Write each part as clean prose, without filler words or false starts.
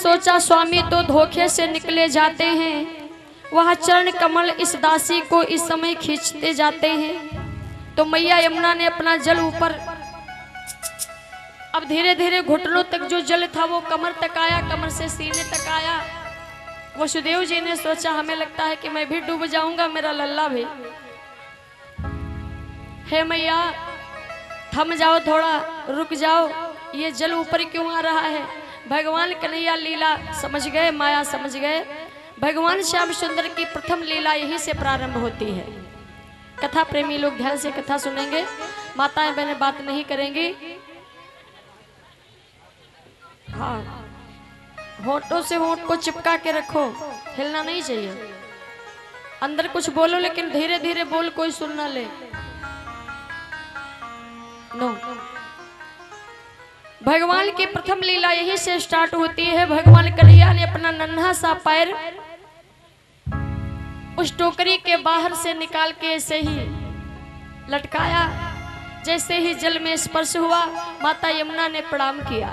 सोचा स्वामी तो धोखे से निकले जाते हैं, वह चरण कमल इस दासी को इस समय खींचते जाते हैं। तो मैया यमुना ने अपना जल ऊपर, अब धीरे धीरे घुटनों तक जो जल था वो कमर तक आया, कमर से सीने तक आया। वसुदेव जी ने सोचा हमें लगता है कि मैं भी डूब जाऊंगा, मेरा लल्ला भी। हे मैया थम जाओ, थोड़ा रुक जाओ, ये जल ऊपर क्यों आ रहा है। भगवान कन्हैया लीला समझ गए, माया समझ गए। भगवान श्याम सुंदर की प्रथम लीला यहीं से प्रारंभ होती है। कथा प्रेमी लोग ध्यान से कथा सुनेंगे, माताएं बहनें बात नहीं करेंगी। हाँ, होठों से होठ को चिपका के रखो, हिलना नहीं चाहिए। अंदर कुछ बोलो लेकिन धीरे धीरे बोल, कोई सुन ना ले। नो, भगवान की प्रथम लीला यहीं से स्टार्ट होती है। भगवान कन्हैया ने अपना नन्हा सा पैर उस टोकरी के बाहर से निकाल के ऐसे ही लटकाया। जैसे ही जल में स्पर्श हुआ, माता यमुना ने प्रणाम किया।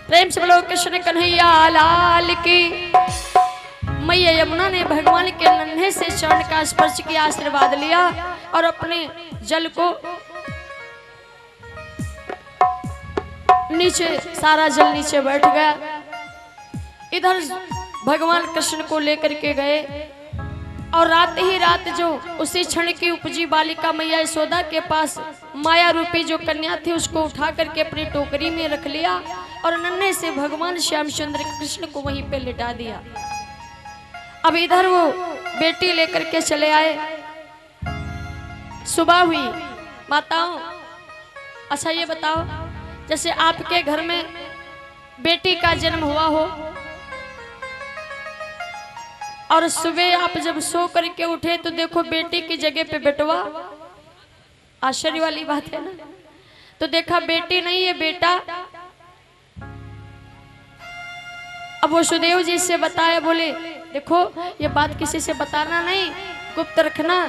प्रेम से बोलो कृष्ण कन्हैया लाल की। मैया यमुना ने भगवान के नन्हे से चरण का स्पर्श किया, आशीर्वाद लिया और अपने जल को नीचे, सारा जल नीचे बैठ गया। इधर भगवान कृष्ण को लेकर के गए और रात ही रात जो उसी क्षण की उपजी बालिका मैया यशोदा के पास माया रूपी जो कन्या थी उसको उठा करके अपनी टोकरी में रख लिया और नन्हे से भगवान श्याम सुंदर कृष्ण को वहीं पे लिटा दिया। अब इधर वो बेटी लेकर के चले आए। सुबह हुई। माताओं अच्छा ये बताओ, जैसे आपके घर में बेटी का जन्म हुआ हो और सुबह आप जब सो करके उठे तो देखो बेटी की जगह पे बेटवा, आश्चर्य वाली बात है ना। तो देखा बेटी नहीं है बेटा। अब वसुदेव जी से बताया, बोले देखो ये बात किसी से बताना नहीं, गुप्त रखना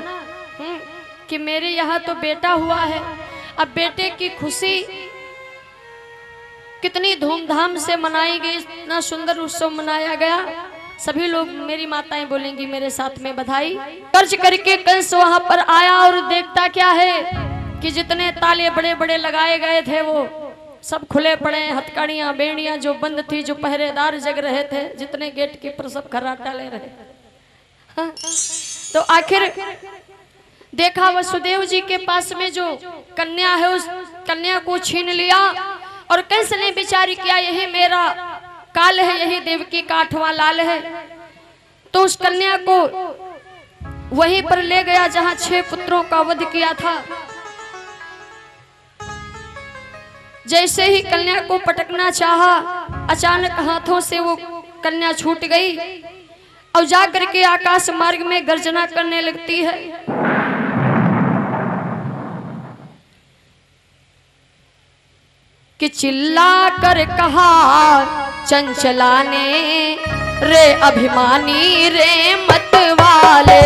कि मेरे यहाँ तो बेटा हुआ है। अब बेटे की खुशी कितनी धूमधाम से मनाई गई, इतना सुंदर उत्सव मनाया गया। सभी लोग, मेरी माताएं बोलेंगी मेरे साथ में बधाई। खर्च करके कंस वहां पर आया और देखता क्या है कि जितने ताले बड़े बड़े लगाए गए थे वो सब खुले पड़े। हथकड़ियां बेड़ियां जो बंद थी, जो पहरेदार जग रहे थे, जितने गेट कीपर सब खर्राटा ले रहे। हाँ। तो आखिर देखा वसुदेव जी के पास में जो कन्या है उस कन्या को छीन लिया और कंस ने विचार किया यही मेरा काल है, यही देवकी का 8वां लाल है। तो उस कन्या को वहीं पर ले गया जहां 6 पुत्रों का वध किया था। जैसे ही कन्या को पटकना चाहा, अचानक हाथों से वो कन्या छूट गई और जाकर के आकाश मार्ग में गर्जना करने लगती है। कि चिल्ला कर कहा चंचला ने, रे अभिमानी रे मत वाले।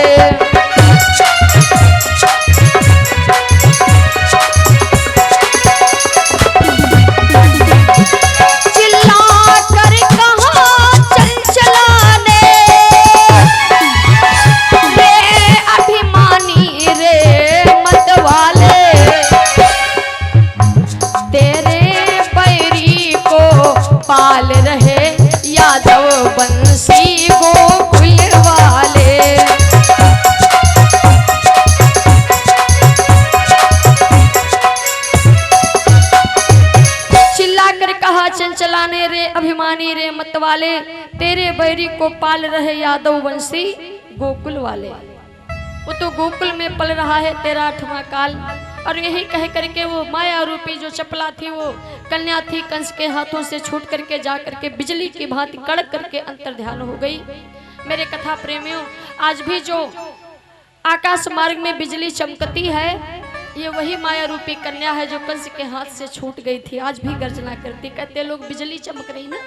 पाल रहे यादव बंसी गोकुल वाले। चिल्ला कर कहा चंचला ने, रे अभिमानी रे मत वाले, तेरे बैरी को पाल रहे यादव वंशी गोकुल वाले। वो तो गोकुल में पल रहा है तेरा 8वां काल। और यही कह करके वो माया रूपी जो चपला थी, वो कन्या थी, कंस के हाथों से छूट करके जा करके बिजली की भांति कड़क करके अंतर ध्यान हो गई। मेरे कथा प्रेमियों, आज भी जो आकाश मार्ग में बिजली चमकती है, ये वही माया रूपी कन्या है जो कंस के हाथ से छूट गई थी। आज भी गर्जना करती, कहते लोग बिजली चमक रही ना,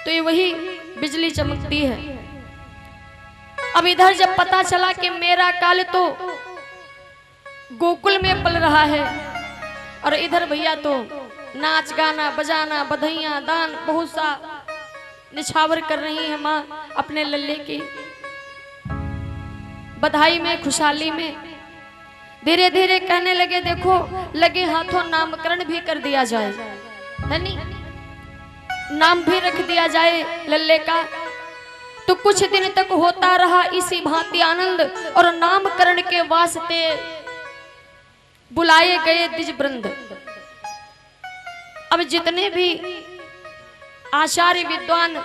तो ये वही बिजली चमकती है। अब इधर जब पता चला कि मेरा काल तो गोकुल में पल रहा है और इधर भैया तो नाच गाना बजाना बधाइयां दान बहुत सा निछावर कर रही है माँ अपने लल्ले की बधाई में, खुशहाली में। धीरे धीरे कहने लगे देखो लगे हाथों नामकरण भी कर दिया जाए, है नहीं, नाम भी रख दिया जाए लल्ले का। तो कुछ दिन तक होता रहा इसी भांति आनंद, और नामकरण के वास्ते बुलाए गए द्विज वृंद। अब जितने भी आचार्य विद्वान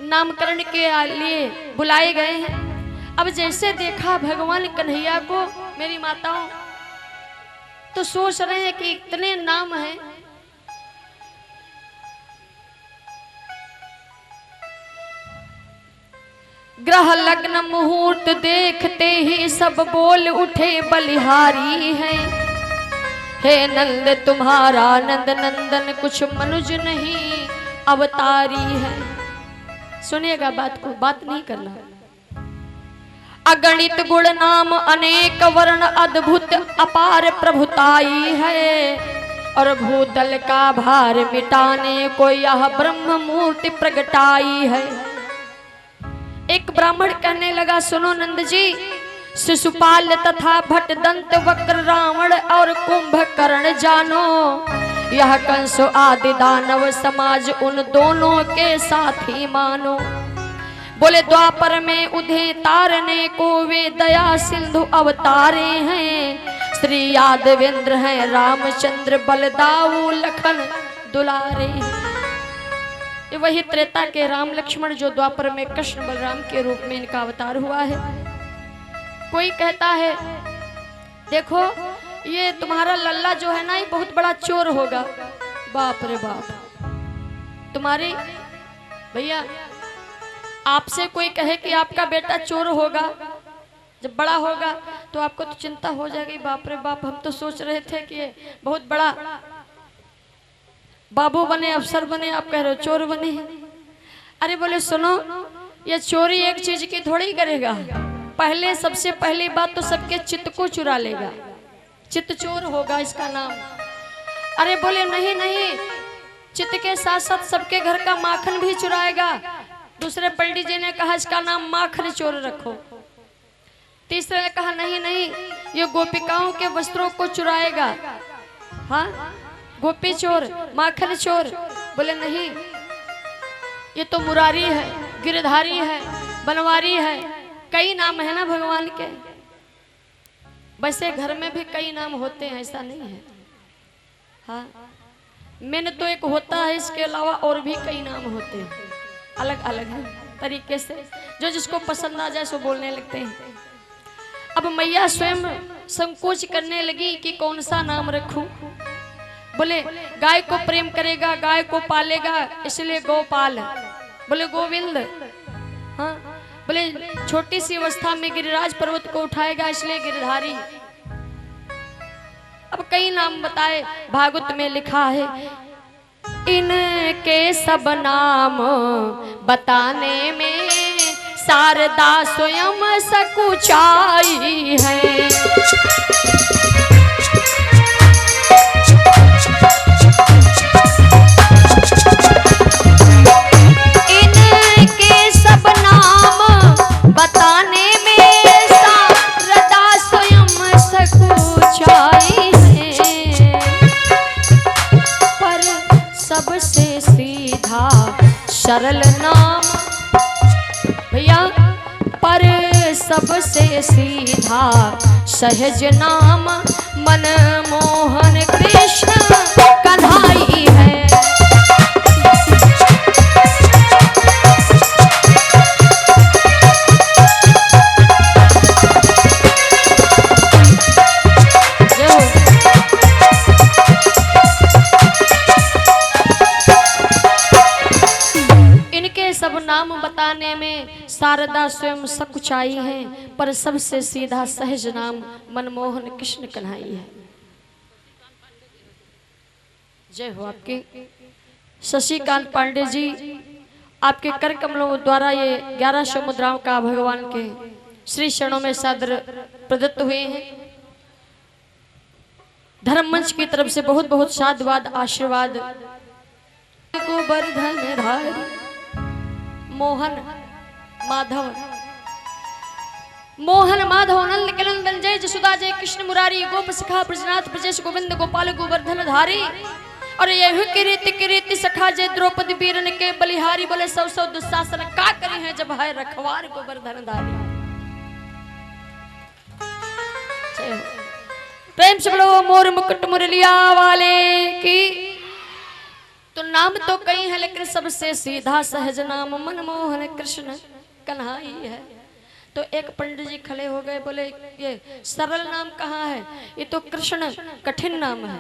नामकरण के लिए बुलाए गए हैं, अब जैसे देखा भगवान कन्हैया को मेरी माताओं, तो सोच रहे हैं कि इतने नाम हैं, ग्रह लग्न मुहूर्त देखते ही सब बोल उठे बलिहारी है। हे नंद तुम्हारा नंद नंदन कुछ मनुज नहीं अवतारी है। सुनिएगा बात को, बात नहीं करना। अगणित गुण नाम अनेक वर्ण अद्भुत अपार प्रभुताई है, और भूतल का भार मिटाने को यह ब्रह्म मूर्ति प्रगटाई है। एक ब्राह्मण कहने लगा सुनो नंद जी, शिशुपाल तथा भट्ट दंत वक्र रावण और कुंभकर्ण जानो, यह कंस आदि दानव समाज उन दोनों के साथी मानो। बोले द्वापर में उधे तारने को वे दया सिंधु अवतारे हैं, श्री यादवेंद्र हैं रामचंद्र बलदाऊ लखन दुलारे हैं। ये वही त्रेता के राम लक्ष्मण जो द्वापर में कृष्ण बलराम के रूप में इनका अवतार हुआ है। कोई कहता है देखो ये तुम्हारा लल्ला जो है ना ये बहुत बड़ा चोर होगा। बाप रे बाप, तुम्हारी भैया आपसे कोई कहे कि आपका बेटा चोर होगा, जब बड़ा होगा तो आपको तो चिंता हो जाएगी। बाप रे बाप, हम तो सोच रहे थे कि बहुत बड़ा बाबू बने, अफसर बने, आप कह रहे हो चोर बने। अरे बोले सुनो, ये चोरी एक चीज की थोड़ी करेगा, पहले सबसे पहली बात तो सबके चित्त को चुरा लेगा, चित्त चोर होगा इसका नाम। अरे बोले नहीं नहीं, चित्त के साथ साथ सबके घर का माखन भी चुराएगा। दूसरे पंडित जी ने कहा इसका नाम माखन चोर रखो। तीसरे ने कहा नहीं नहीं, ये गोपिकाओं के वस्त्रों को चुराएगा। हाँ, गोपी चोर, माखन चोर। बोले नहीं, ये तो मुरारी है, गिरधारी है, बनवारी है, कई नाम है ना भगवान के। वैसे घर में भी कई नाम होते हैं, ऐसा नहीं है। हाँ, मेन तो एक होता है, इसके अलावा और भी कई नाम होते हैं, अलग अलग है तरीके से, जो जिसको पसंद आ जाए सो बोलने लगते हैं। अब मैया स्वयं संकोच करने लगी कि कौन सा नाम रखूं। बोले गाय को प्रेम करेगा, गाय को पालेगा, इसलिए गोपाल। बोले गोविंद। हाँ, बोले छोटी सी अवस्था में गिरिराज पर्वत को उठाएगा, इसलिए गिरधारी। अब कई नाम बताए, भागवत में लिखा है इनके सब नाम बताने में शारदा स्वयं सकुचाई है। बताने में शारदा स्वयं सकुचाई है, पर सबसे सीधा सरल नाम भैया, पर सबसे सीधा सहज नाम मनमोहन कृष्ण कन्हई है। सब नाम बताने में शारदा स्वयं सकुचाई है, पर सबसे सीधा सहज नाम मनमोहन कृष्ण कन्हई है। जय हो आपके शशिकांत पांडे जी, आपके कर कमलों द्वारा ये 1100 मुद्राओं का भगवान के श्री चरणों में सादर प्रदत्त हुए हैं। धर्म मंच की तरफ से बहुत बहुत साधुवाद आशीर्वाद। गोवर्धन धारी मोहन माधव, मोहन माधव नंद किरंदन जय जसुदा जय कृष्ण मुरारी गोप सखा ब्रजनाथ ब्रजेश गोविंद गोपाल गोवर्धन धारी। और यही किरीति सखा जय द्रौपदी वीरन के बलिहारी। बोले सौ सौ दुशासन का करी है जब है रखवार गोवर्धन धारी। प्रेम से बोलो मोर मुकुट मुरलिया वाले की। तो नाम तो कई है लेकिन सबसे सीधा सहज नाम मनमोहन कृष्ण कन्हई है। तो एक पंडित जी खड़े हो गए, बोले ये सरल नाम कहाँ है, ये तो कृष्ण कठिन नाम है,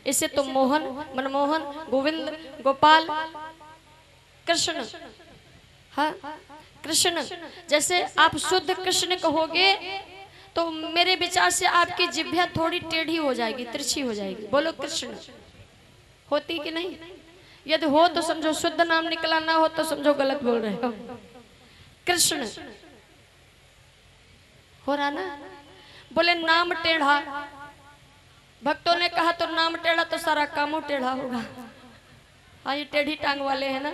इसे तो मोहन मनमोहन गोविंद गोपाल कृष्ण, हाँ कृष्ण। जैसे आप शुद्ध कृष्ण कहोगे तो मेरे विचार से आपकी जिह्वा थोड़ी टेढ़ी हो जाएगी, तिरछी हो जाएगी। बोलो कृष्ण, होती कि नहीं? यदि हो तो समझो शुद्ध नाम निकला, ना हो तो समझो गलत बोल रहे हो। कृष्ण हो रहा ना। बोले नाम टेढ़ा, भक्तों ने कहा तो नाम टेढ़ा तो सारा काम टेढ़ा होगा। हाँ ये टेढ़ी टांग वाले हैं ना,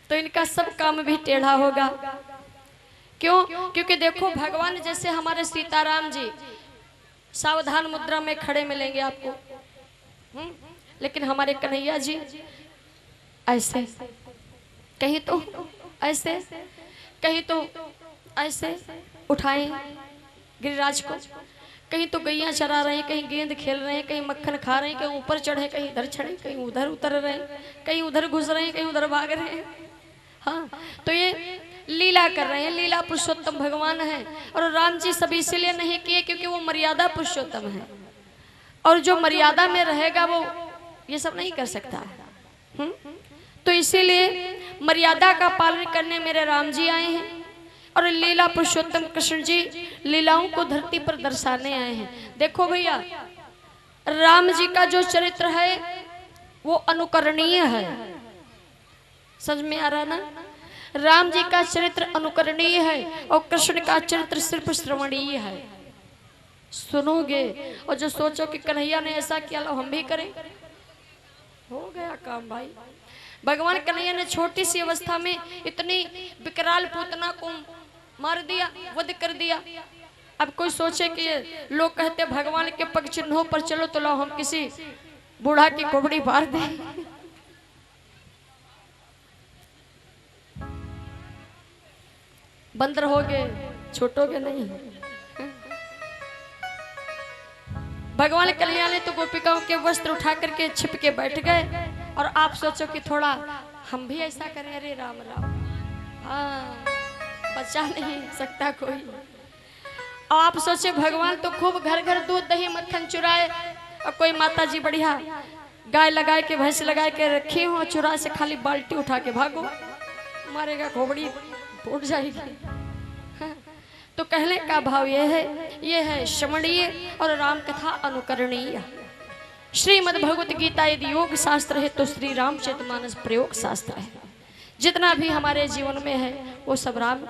तो इनका सब काम भी टेढ़ा होगा। क्यों? क्योंकि देखो भगवान जैसे हमारे सीताराम जी सावधान मुद्रा में खड़े मिलेंगे आपको, लेकिन हमारे कन्हैया जी ऐसे, कहीं तो ऐसे, कहीं तो ऐसे उठाएं गिरिराज को, कहीं तो गैया चरा रहे हैं, कहीं गेंद खेल रहे हैं, कहीं मक्खन खा रहे हैं, कहीं ऊपर चढ़े, कहीं इधर चढ़े, कहीं उधर उतर रहे हैं, कहीं उधर घुस रहे हैं, कहीं उधर भाग रहे हैं। हाँ तो ये लीला कर रहे हैं, लीला पुरुषोत्तम भगवान है। और राम जी सब इसीलिए नहीं किए क्योंकि वो मर्यादा पुरुषोत्तम है, और जो मर्यादा में रहेगा वो ये सब नहीं कर सकता। तो इसीलिए मर्यादा का पालन करने मेरे राम जी आए हैं, और लीला पुरुषोत्तम कृष्ण जी लीलाओं को धरती पर दर्शाने आए हैं। देखो भैया राम जी का जो चरित्र है वो अनुकरणीय है, समझ में आ रहा ना? राम जी का चरित्र अनुकरणीय है और कृष्ण का चरित्र सिर्फ श्रवणीय है। सुनोगे और जो सोचो कि कन्हैया ने ऐसा किया लो हम भी करें, हो गया काम भाई। भगवान कन्हैया ने छोटी सी अवस्था में इतनी विकराल पूतना को मार दिया, वध कर दिया। अब कोई सोचे कि लोग कहते भगवान के पग चिन्हों पर चलो तो लो हम किसी बूढ़ा की खोपड़ी मार दें। बंदर हो गए, छोटोगे नहीं। भगवान कन्हैया ने तो गोपिकाओं के वस्त्र उठा करके छिप के बैठ गए, और आप सोचो कि थोड़ा हम भी ऐसा करें। अरे राम राम, हाँ बचा नहीं सकता कोई। और आप सोचे भगवान तो खूब घर घर दूध दही मक्खन चुराए, और कोई माता जी बढ़िया गाय लगाए के भैंस लगाए के रखी हो, चुरा से खाली बाल्टी उठा के भागो, मारेगा खोपड़ी फूट जाएगी। हाँ। तो कहने का भाव ये है श्रवणीय और राम कथा अनुकरणीय। श्रीमद् भगवत गीता यदि योग शास्त्र है तो श्री रामचरितमानस प्रयोग शास्त्र है। जितना भी हमारे जीवन में है वो सब राम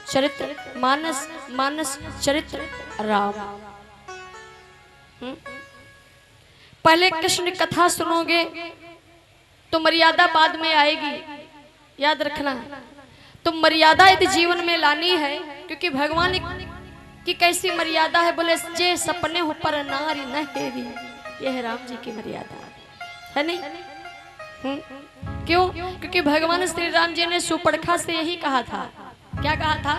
चरित्र मानस, मानस चरित्र राम। पहले कृष्ण कथा सुनोगे तो मर्यादा बाद में आएगी, याद रखना। तो मर्यादा यदि जीवन में लानी है, क्योंकि भगवान की कैसी मर्यादा है, बोले जे सपने हो पर नारी न हेरी, यह है राम जी की मर्यादा है नहीं? क्यों? क्योंकि भगवान श्री राम जी ने सुपर्णखा से यही कहा था। क्या कहा था?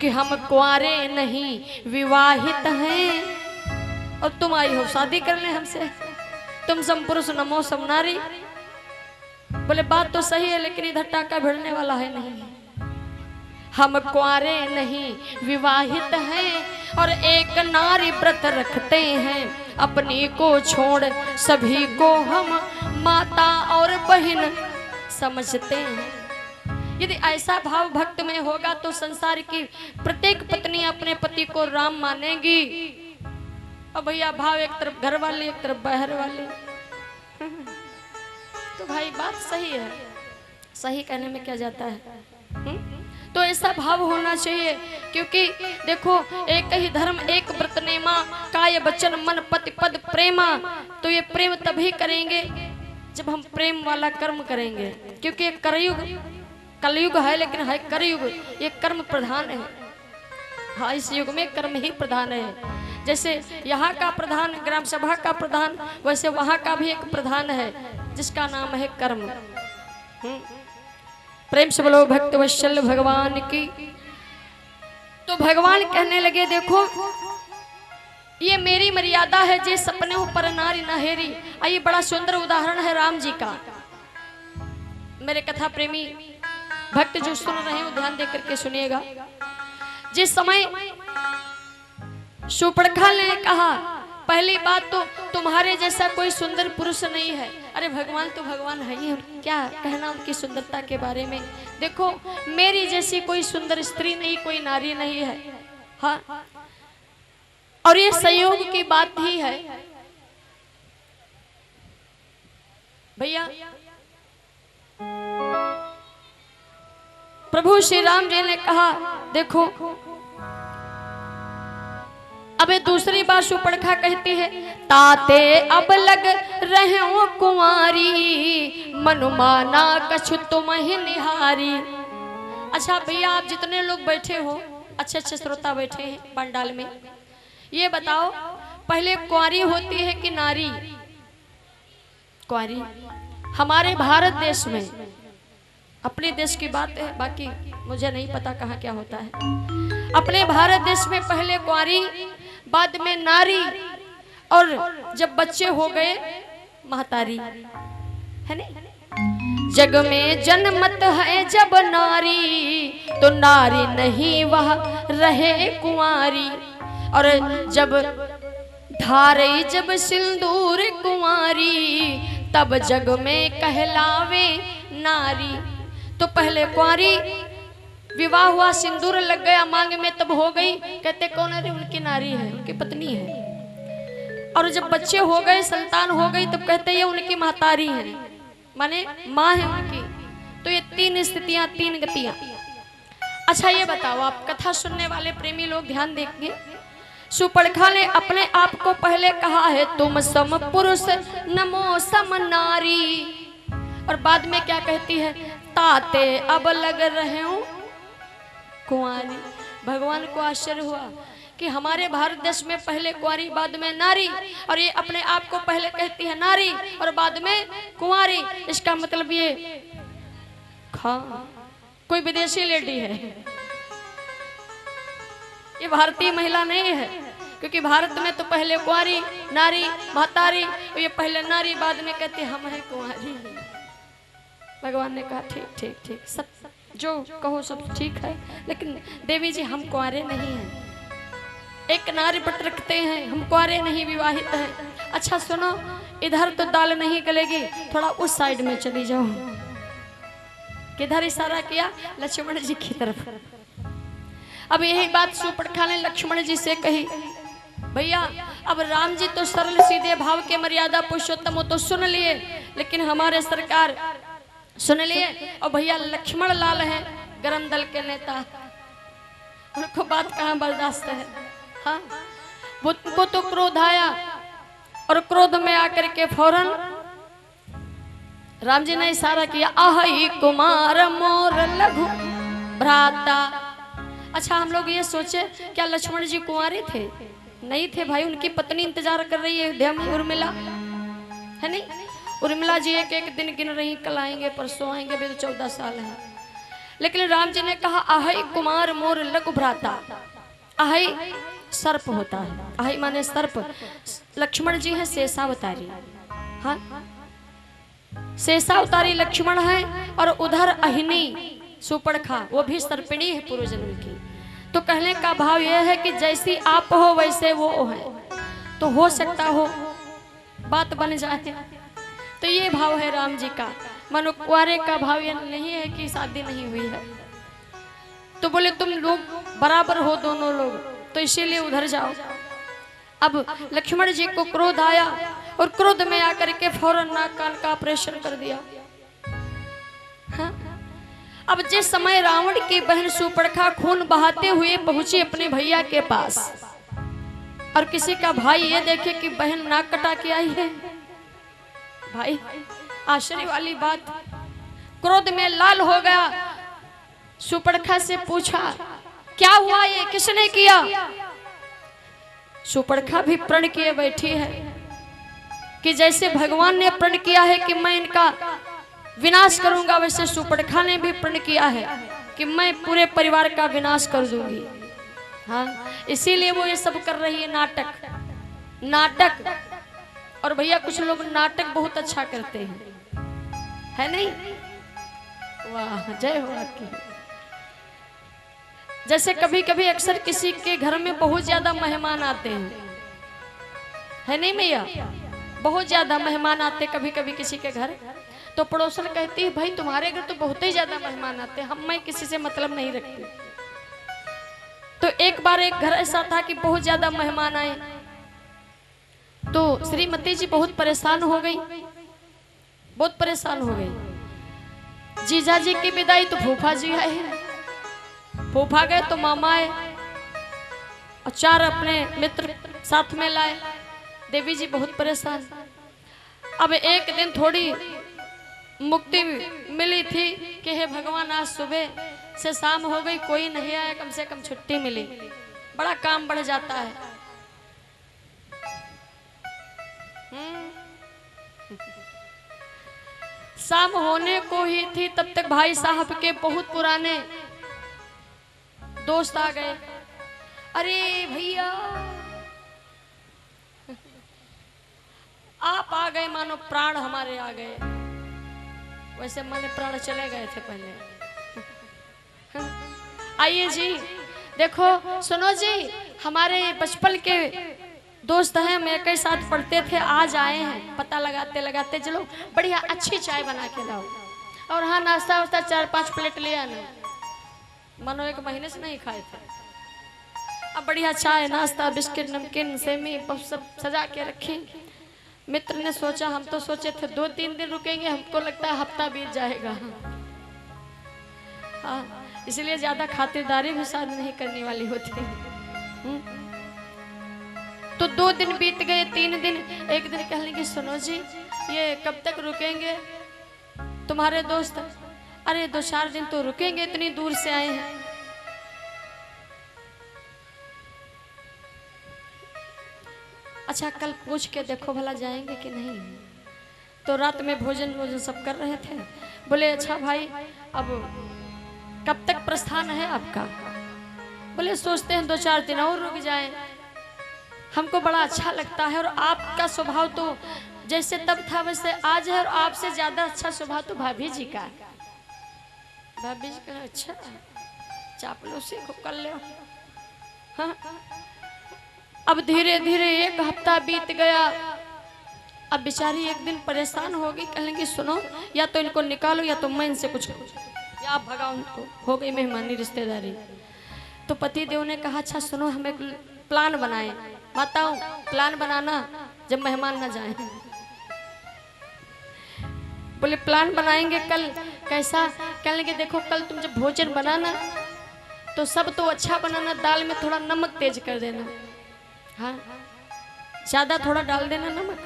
कि हम कुंवारे नहीं विवाहित हैं, और तुम आई हो शादी कर ले हमसे, तुम सम पुरुष नमो सम नारी। बोले बात तो सही है लेकिन इधर टाका भिड़ने वाला है नहीं। हम कुंवारे नहीं विवाहित हैं और एक नारी व्रत रखते हैं, अपनी को छोड़ सभी को हम माता और बहन समझते हैं। यदि ऐसा भाव भक्त में होगा तो संसार की प्रत्येक पत्नी अपने पति को राम मानेगी। और भैया भाव एक तरफ घर वाले एक तरफ बाहर वाले, तो भाई बात सही है, सही कहने में क्या जाता है। तो ऐसा भाव होना चाहिए, क्योंकि देखो एक ही धर्म एक व्रत नेमा, काय वचन मन पति पद प्रेमा। तो ये प्रेम तभी करेंगे जब हम प्रेम वाला कर्म करेंगे, क्योंकि कलयुग कलयुग है लेकिन है करयुग, ये कर्म प्रधान है। हाँ, इस युग में कर्म ही प्रधान है। जैसे यहाँ का प्रधान ग्राम सभा का प्रधान, वैसे वहाँ का भी एक प्रधान है जिसका नाम है कर्म। प्रेम से बोलो भक्त वत्सल भगवान की। तो भगवान कहने लगे देखो ये मेरी मर्यादा है, जे सपने पर नारी नहेरी। आइए बड़ा सुंदर उदाहरण है राम जी का। मेरे कथा प्रेमी भक्त जो सुन रहे हैं वो ध्यान दे करके सुनिएगा। जिस समय शूर्पणखा ने कहा पहली बात तो तुम्हारे जैसा कोई सुंदर पुरुष नहीं है। अरे भगवान तो भगवान है ही, क्या कहना उनकी सुंदरता के बारे में। देखो मेरी जैसी कोई सुंदर स्त्री नहीं, कोई नारी नहीं है। हाँ, और ये संयोग की बात ही है भैया। प्रभु श्री राम जी ने कहा देखो, अबे दूसरी बार शूर्पणखा कहती है ताते अब लग रहे हो कुंवारी, मनुमाना कछु तुम ही निहारी। अच्छा भैया, आप जितने लोग बैठे हो, अच्छे अच्छे श्रोता बैठे हैं पंडाल में, ये बताओ पहले कुंवारी होती है कि नारी? कुंवारी हमारे भारत देश में, अपने देश की बात है, बाकी मुझे नहीं पता कहाँ क्या होता है। अपने भारत देश में पहले कुंवारी, बाद में नारी, और जब बच्चे हो गए महतारी, है नहीं? जग में जन्मत है जब नारी, तो नारी नहीं वह रहे कुंवारी। और जब धारे जब सिंदूर कुंवारी, तब जग में कहलावे नारी। तो पहले कुंवारी, विवाह हुआ, सिंदूर लग गया मांग में, तब हो गई, कहते कौन है? उनकी नारी है, उनकी पत्नी है। और जब बच्चे हो गए, संतान हो गई, तब कहते ये उनकी महतारी है, माने माँ है उनकी। तो ये तीन स्थितियां, तीन गतियां। अच्छा ये बताओ, आप कथा सुनने वाले प्रेमी लोग ध्यान देंगे, शूर्पणखा ने अपने आप को पहले कहा है तुम सम पुरुष नमो सम नारी, और बाद में क्या कहती है? ताते अब लग रहे हूं कुंवारी। भगवान को आश्चर्य हुआ कि हमारे भारत देश में पहले कुंवारी, बाद में नारी, और ये अपने आप को पहले कहती है नारी और बाद में कुंवारी। इसका मतलब ये कोई विदेशी लेडी है, ये भारतीय महिला नहीं है। क्योंकि भारत में तो पहले कुंवारी, नारी, महतारी, और ये पहले नारी, बाद में कहते हम हैं कुंवारी। भगवान ने कहा ठीक ठीक ठीक, सब जो कहो सब ठीक है, लेकिन देवी जी हम कुंवारे नहीं हैं, एक नारी पट रखते हैं, हम कुंवारे नहीं, विवाहित हैं। अच्छा सुनो, इधर तो दाल नहीं गलेगी, थोड़ा उस साइड में चली जाओ। किधर इशारा किया? लक्ष्मण जी की तरफ। अब यही बात शूर्पणखा ने लक्ष्मण जी से कही। भैया अब राम जी तो सरल सीधे भाव के मर्यादा पुरुषोत्तम तो सुन लिए, लेकिन हमारे सरकार सुन लिए, और भैया लक्ष्मण लाल है गरम दल के नेता, उनको बात कहाँ बर्दाश्त है। हाँ, वो तो क्रोध आया, और क्रोध में आकर के फौरन राम जी ने इशारा किया, आहई कुमार मोर लघु भ्राता। अच्छा हम लोग ये सोचे क्या लक्ष्मण जी कुंवारे थे? नहीं थे भाई, उनकी पत्नी इंतजार कर रही है अयोध्या में, उर्मिला है नहीं? उर्मिला जी एक एक दिन गिन रही, कल आएंगे परसों आएंगे, अभी तो 14 साल है। लेकिन राम जी ने कहा आहई कुमार मोर लघु भ्राता। आहई सर्प होता है, आहई माने सर्प। लक्ष्मण जी है शेषावतारी। हाँ, शेषावतारी लक्ष्मण है, और उधर अहिनी शूर्पणखा वो भी सर्पिणी है पूर्व जन्म की। तो कहने का भाव यह है कि जैसी आप हो वैसे वो है, तो हो सकता हो बात बन जाए। तो ये भाव है राम जी का। मनु कुंवारे का भाव ये नहीं है कि शादी नहीं हुई है। तो बोले तुम लोग बराबर हो दोनों लोग, तो इसीलिए उधर जाओ। अब लक्ष्मण जी को क्रोध आया, और क्रोध में आकर के फौरन नाक कान का ऑपरेशन कर दिया। हाँ? अब जिस समय रावण की बहन शूर्पणखा खून बहाते हुए पहुंची अपने भैया के पास, और किसी का भाई ये देखे कि बहन नाक कटा के आई है, भाई आश्चर्य वाली बात, क्रोध में लाल हो गया, सुपड़खा से पूछा क्या हुआ, ये किसने किया? सुपड़खा भी प्रण किए बैठी है कि जैसे भगवान ने प्रण किया है कि मैं इनका विनाश करूंगा, वैसे सुपड़खा ने भी प्रण किया है कि मैं पूरे परिवार का विनाश कर दूंगी। हाँ, इसीलिए वो ये सब कर रही है, नाटक। और भैया कुछ लोग नाटक बहुत अच्छा करते हैं, है नहीं? वाह, जय हो आपकी। जैसे कभी कभी अक्सर किसी के घर में बहुत ज्यादा मेहमान आते हैं, है नहीं भैया? बहुत ज्यादा मेहमान आते कभी कभी किसी के घर, तो पड़ोसन कहती है भाई तुम्हारे घर तो बहुत ही ज्यादा मेहमान आते हैं, मैं किसी से मतलब नहीं रखती। तो एक बार एक घर ऐसा था कि बहुत ज्यादा मेहमान आए, तो श्रीमती जी बहुत परेशान हो गई, बहुत परेशान हो गई। जीजा जी की विदाई तो फूफा जी आए हैं, फूफा गए तो मामा आए और 4 अपने मित्र साथ में लाए। देवी जी बहुत परेशान। अब एक दिन थोड़ी मुक्ति मिली थी कि हे भगवान आज सुबह से शाम हो गई, कोई नहीं आया, कम से कम छुट्टी मिली। बड़ा काम बढ़ जाता है। शाम होने को ही थी, तब तक भाई साहब के बहुत पुराने दोस्त आ गए। अरे भैया आप आ गए, मानो प्राण हमारे आ गए। वैसे माने प्राण चले गए थे पहले। आइए जी, देखो सुनो जी, हमारे बचपन के दोस्त हैं, मेरे के साथ पढ़ते थे, आज आए हैं। पता लगाते लगाते चलो बढ़िया अच्छी चाय बना के लाओ, और हाँ नाश्ता वास्ता 4-5 प्लेट ले आना, मानो 1 महीने से नहीं खाए थे। अब बढ़िया चाय नाश्ता बिस्किट नमकीन सेमी सब सजा के रखे। मित्र ने सोचा, हम तो सोचे थे 2-3 दिन रुकेंगे, हमको लगता है हफ्ता बीत जाएगा। हाँ, इसलिए ज्यादा खातिरदारी भी शायद नहीं करने वाली होती। तो 2 दिन बीत गए, 3 दिन। एक दिन कहने की सुनो जी, ये कब तक रुकेंगे तुम्हारे दोस्त? अरे 2-4 दिन तो रुकेंगे, इतनी दूर से आए हैं। अच्छा कल पूछ के देखो भला जाएंगे कि नहीं। तो रात में भोजन सब कर रहे थे। बोले अच्छा भाई अब कब तक प्रस्थान है आपका? बोले सोचते हैं 2-4 दिन और रुक जाएं, हमको बड़ा अच्छा लगता है, और आपका स्वभाव तो जैसे तब था वैसे आज है, और आपसे ज्यादा अच्छा स्वभाव तो भाभी जी का है। भाभी जी का अच्छा, चापलूसी को कर ले। हाँ, अब धीरे धीरे 1 हफ्ता बीत गया। अब बेचारी एक दिन परेशान हो गई, कहेंगे सुनो या तो इनको निकालो या तो मैं इनसे कुछ या आप भगाओ उनको। हो गई मेहमानी रिश्तेदारी। तो पति देव ने कहा अच्छा सुनो हम एक प्लान बनाए। माताओं प्लान बनाना जब मेहमान ना जाए। बोले प्लान बनाएंगे कल, कैसा? कहने लगे देखो कल तुम जब भोजन बनाना तो सब तो अच्छा बनाना, दाल में थोड़ा नमक तेज कर देना। हाँ, ज्यादा थोड़ा डाल देना नमक,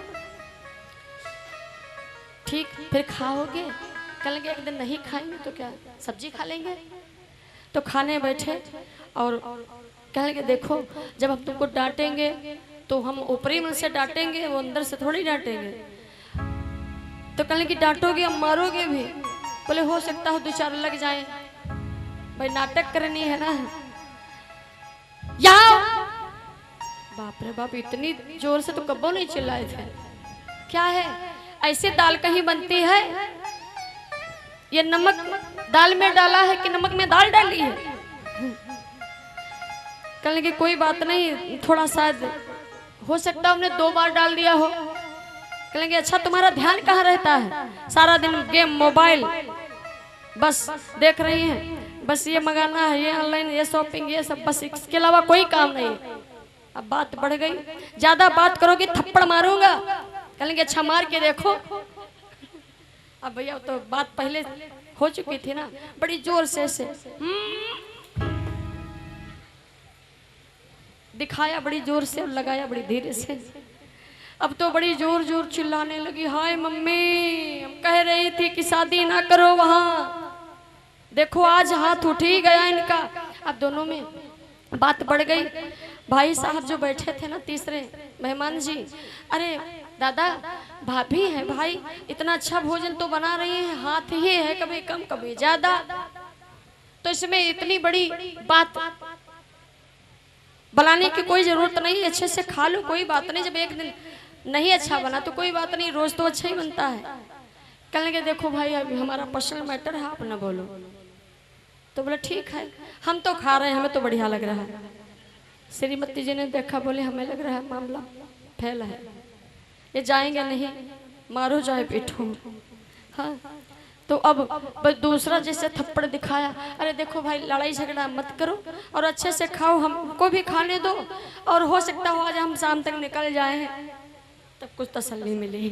ठीक? फिर खाओगे? कहेंगे एक दिन नहीं खाएंगे तो क्या सब्जी खा लेंगे। तो खाने बैठे और कहेंगे देखो जब हम तुमको डांटेंगे तो हम ऊपरी मन से डांटेंगे, वो अंदर से थोड़ी डांटेंगे। तो कहने की डांटोगे हम मारोगे भी? बोले हो सकता हो 2-4 लग जाए, भाई नाटक करनी है ना। यहाँ बाप रे बाप, इतनी जोर से तो कब्बो नहीं चिल्लाए थे। क्या है, ऐसे दाल कहीं बनती है? ये नमक दाल में डाला है कि नमक में दाल डाली है? कहने की कोई बात नहीं, थोड़ा शायद हो सकता है हमने 2 बार डाल दिया हो। कहेंगे अच्छा तुम्हारा ध्यान कहाँ रहता है? सारा दिन गेम मोबाइल बस देख रही हैं, बस ये मंगाना है, ये ऑनलाइन, ये शॉपिंग, ये सब, बस इसके अलावा कोई काम नहीं। अब बात बढ़ गई, ज्यादा बात करोगे थप्पड़ मारूंगा। कहेंगे अच्छा मार के देखो। अब भैया तो बात पहले हो चुकी थी ना, बड़ी जोर से दिखाया, बड़ी जोर से, और लगाया बड़ी धीरे से। अब तो बड़ी जोर जोर चिल्लाने लगी, हाय मम्मी हम कह रही थी कि शादी ना करो वहां, देखो आज हाथ उठ ही गया इनका। अब दोनों में बात बढ़ गई। भाई साहब जो बैठे थे ना तीसरे मेहमान जी, अरे दादा भाभी है भाई, इतना अच्छा भोजन तो बना रही है, हाथ ही है कभी कम कभी ज्यादा, तो इसमें इतनी बड़ी बात बनाने की कोई जरूरत नहीं, अच्छे से खा लो, कोई बात नहीं। जब एक दिन नहीं अच्छा बना तो कोई बात नहीं, रोज तो अच्छा ही बनता है। कहने लगे देखो भाई अभी हमारा पर्सनल मैटर है, आप ना बोलो। तो बोले ठीक है, हम तो खा रहे हैं, हमें तो बढ़िया लग रहा है। श्रीमती जी ने देखा, बोले हमें लग रहा है मामला फैला है, ये जाएंगे नहीं, मारो जाए पीठो। हाँ तो अब दूसरा जैसे थप्पड़ दिखाया, अरे देखो भाई लड़ाई झगड़ा मत करो और अच्छे से खाओ, हमको भी खाने दो, और हो सकता हो आज हम शाम तक निकल जाए तब कुछ तसल्ली मिली।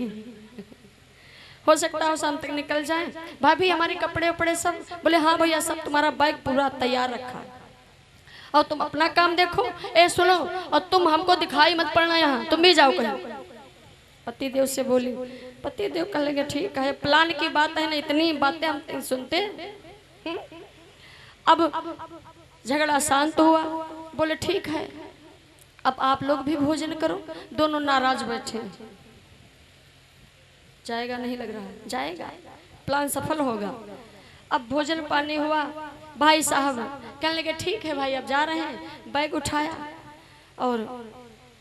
हो सकता हो शाम तक निकल जाए। भाभी हमारे कपड़े उपड़े सब, बोले हाँ भैया सब तुम्हारा बैग पूरा तैयार रखा है और तुम अपना काम देखो। ए सुनो, और तुम हमको दिखाई मत पड़ना, यहाँ तुम भी जाओ कहीं। पति देव से बोली, पति देव कह लगे ठीक है, प्लान की बात है ना, इतनी बातें हम सुनते। अब झगड़ा शांत हुआ, बोले ठीक है अब आप लोग भी भोजन करो। दोनों नाराज बैठे, जाएगा नहीं लग रहा है, जाएगा, प्लान सफल होगा। अब भोजन पानी हुआ, भाई साहब कहने लगे ठीक है भाई अब जा रहे हैं। बैग उठाया और